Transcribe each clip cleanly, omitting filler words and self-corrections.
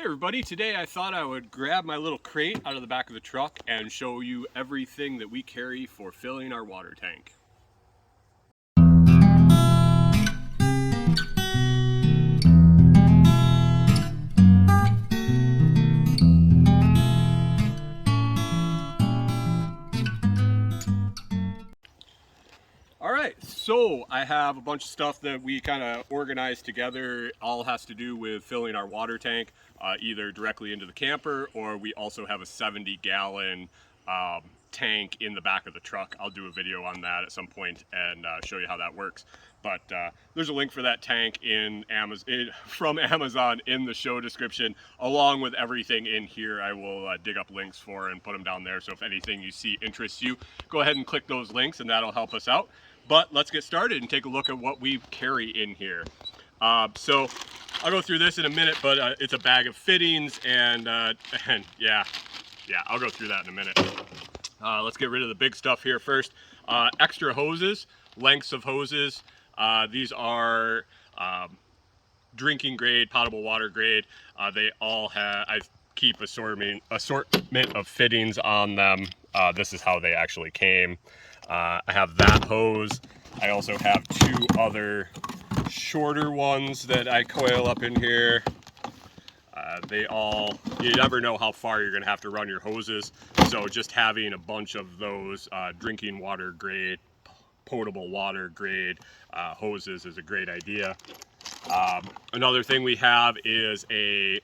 everybody, today I thought I would grab my little crate out of the back of the truck and show you everything that we carry for filling our water tank. Alright, so I have a bunch of stuff that we kind of organized together. All has to do with filling our water tank, either directly into the camper, or we also have a 70-gallon tank in the back of the truck. I'll do a video on that at some point and show you how that works. But there's a link for that tank from Amazon in the show description, along with everything in here. I will dig up links for and put them down there. So if anything you see interests you, go ahead and click those links and that'll help us out. But let's get started and take a look at what we carry in here. So I'll go through this in a minute, but it's a bag of fittings and yeah, I'll go through that in a minute. Let's get rid of the big stuff here first. Extra hoses, lengths of hoses. These are drinking grade, potable water grade. They all have, I keep assortment of fittings on them. This is how they actually came. I have that hose. I also have two other shorter ones that I coil up in here. You never know how far you're gonna have to run your hoses. So just having a bunch of those drinking water grade, potable water grade hoses is a great idea. Another thing we have is a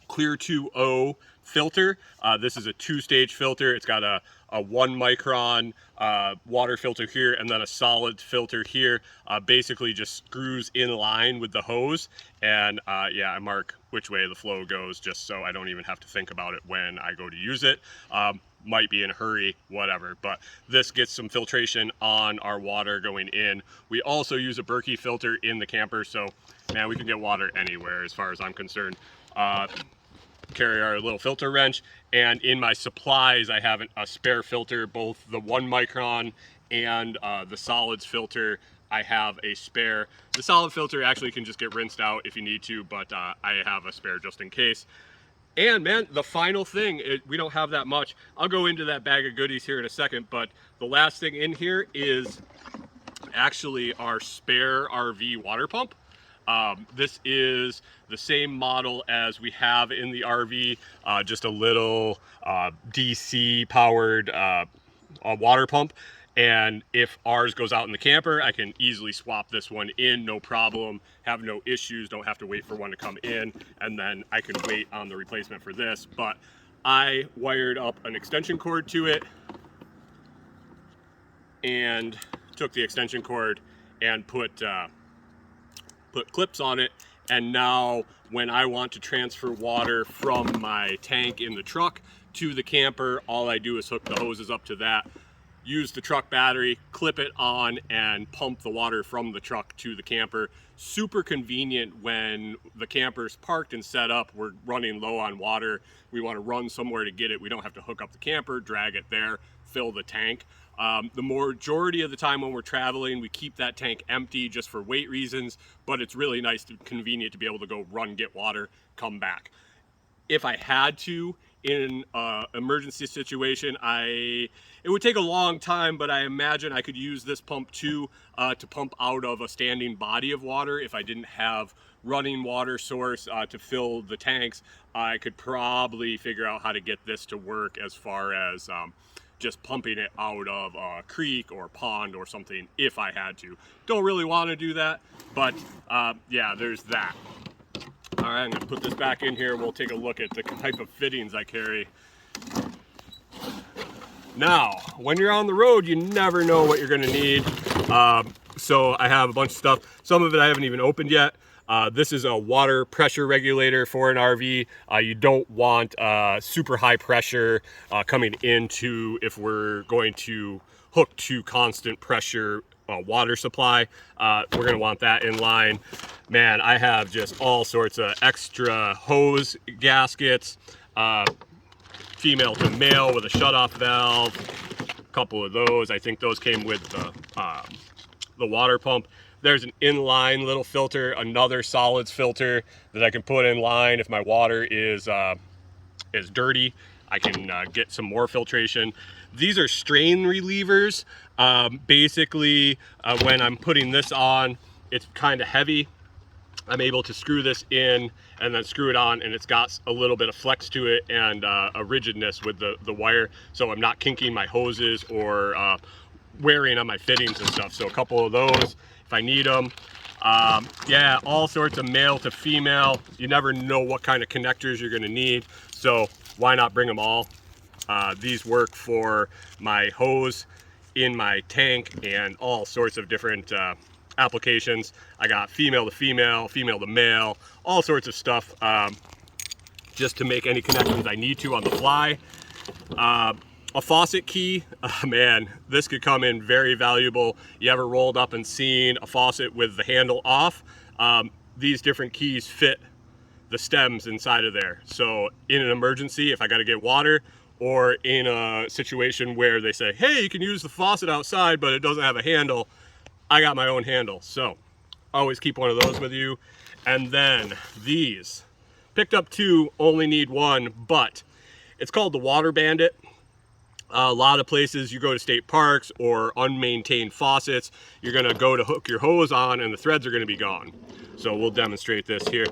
Clear2o filter. This is a two-stage filter. It's got a 1 micron water filter here and then a solid filter here. Basically just screws in line with the hose, and yeah, I mark which way the flow goes just so I don't even have to think about it when I go to use it. Might be in a hurry, whatever, but this gets some filtration on our water going in. We also use a Berkey filter in the camper, so man, we can get water anywhere as far as I'm concerned. Carry our little filter wrench, and in my supplies I have a spare filter, both the 1 micron and the solids filter. I have a spare. The solid filter actually can just get rinsed out if you need to, but I have a spare just in case. And man, the final thing, we don't have that much. I'll go into that bag of goodies here in a second, but the last thing in here is actually our spare RV water pump. This is the same model as we have in the RV, just a little DC powered water pump. And if ours goes out in the camper, I can easily swap this one in, no problem, have no issues, don't have to wait for one to come in, and then I can wait on the replacement for this. But I wired up an extension cord to it and took the extension cord and put clips on it, and now when I want to transfer water from my tank in the truck to the camper, all I do is hook the hoses up to that, use the truck battery, clip it on, and pump the water from the truck to the camper. Super convenient when the camper's parked and set up, we're running low on water, we want to run somewhere to get it, we don't have to hook up the camper, drag it there, fill the tank. The majority of the time when we're traveling, we keep that tank empty just for weight reasons, but it's really nice and convenient to be able to go run, get water, come back. If I had to, in an emergency situation, it would take a long time, but I imagine I could use this pump too to pump out of a standing body of water. If I didn't have running water source to fill the tanks, I could probably figure out how to get this to work as far as just pumping it out of a creek or pond or something if I had to. Don't really want to do that, but yeah, there's that. All right, I'm gonna put this back in here. We'll take a look at the type of fittings I carry. Now, when you're on the road, you never know what you're gonna need. So I have a bunch of stuff. Some of it I haven't even opened yet. This is a water pressure regulator for an RV. You don't want super high pressure coming into if we're going to hook to constant pressure water supply. We're gonna want that in line. Man, I have just all sorts of extra hose gaskets, female to male with a shutoff valve, a couple of those. I think those came with the water pump. There's an inline little filter, another solids filter that I can put in line if my water is dirty. I can get some more filtration. These are strain relievers. Basically, when I'm putting this on, it's kind of heavy. I'm able to screw this in and then screw it on, and it's got a little bit of flex to it and a rigidness with the wire, so I'm not kinking my hoses or wearing on my fittings and stuff. So a couple of those if I need them. Yeah, all sorts of male to female. You never know what kind of connectors you're going to need, so why not bring them all? These work for my hose, in my tank, and all sorts of different applications. I got female to female, female to male, all sorts of stuff, just to make any connections I need to on the fly. A faucet key, man, this could come in very valuable. You ever rolled up and seen a faucet with the handle off? These different keys fit the stems inside of there. So in an emergency, if I got to get water, or in a situation where they say, hey, you can use the faucet outside, but it doesn't have a handle, I got my own handle. So always keep one of those with you. And then these, picked up two, only need one, but it's called the Water Bandit. A lot of places you go to state parks or unmaintained faucets, you're gonna go to hook your hose on and the threads are gonna be gone. So we'll demonstrate this here.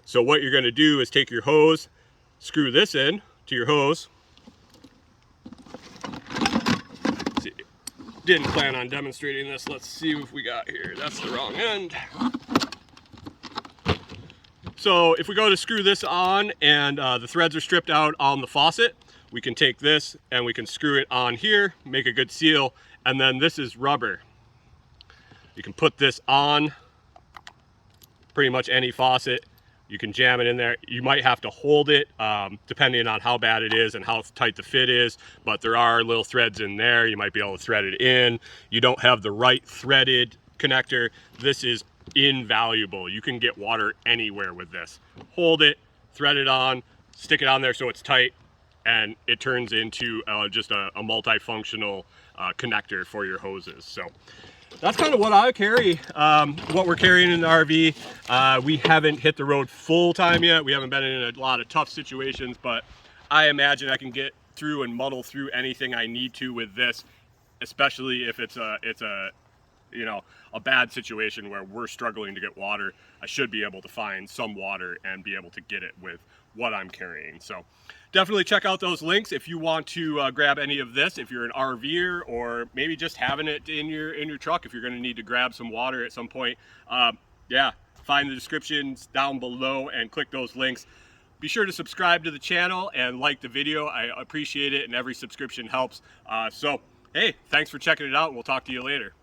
So what you're gonna do is take your hose, screw this in to your hose. See, didn't plan on demonstrating this. Let's see what we got here. That's the wrong end. So if we go to screw this on and the threads are stripped out on the faucet, we can take this and we can screw it on here, make a good seal, and then this is rubber. You can put this on pretty much any faucet. You can jam it in there. You might have to hold it depending on how bad it is and how tight the fit is, but there are little threads in there. You might be able to thread it in. You don't have the right threaded connector. This is invaluable. You can get water anywhere with this. Hold it, thread it on, stick it on there so it's tight, and it turns into just a multifunctional connector for your hoses. So that's kind of what I carry, what we're carrying in the RV. We haven't hit the road full time yet. We haven't been in a lot of tough situations, but I imagine I can get through and muddle through anything I need to with this, especially if it's a you know, a bad situation where we're struggling to get water. I should be able to find some water and be able to get it with what I'm carrying. So definitely check out those links if you want to grab any of this, if you're an RVer, or maybe just having it in your truck if you're going to need to grab some water at some point. Yeah, find the descriptions down below and click those links. Be sure to subscribe to the channel and like the video. I appreciate it, and every subscription helps. So hey, thanks for checking it out, and we'll talk to you later.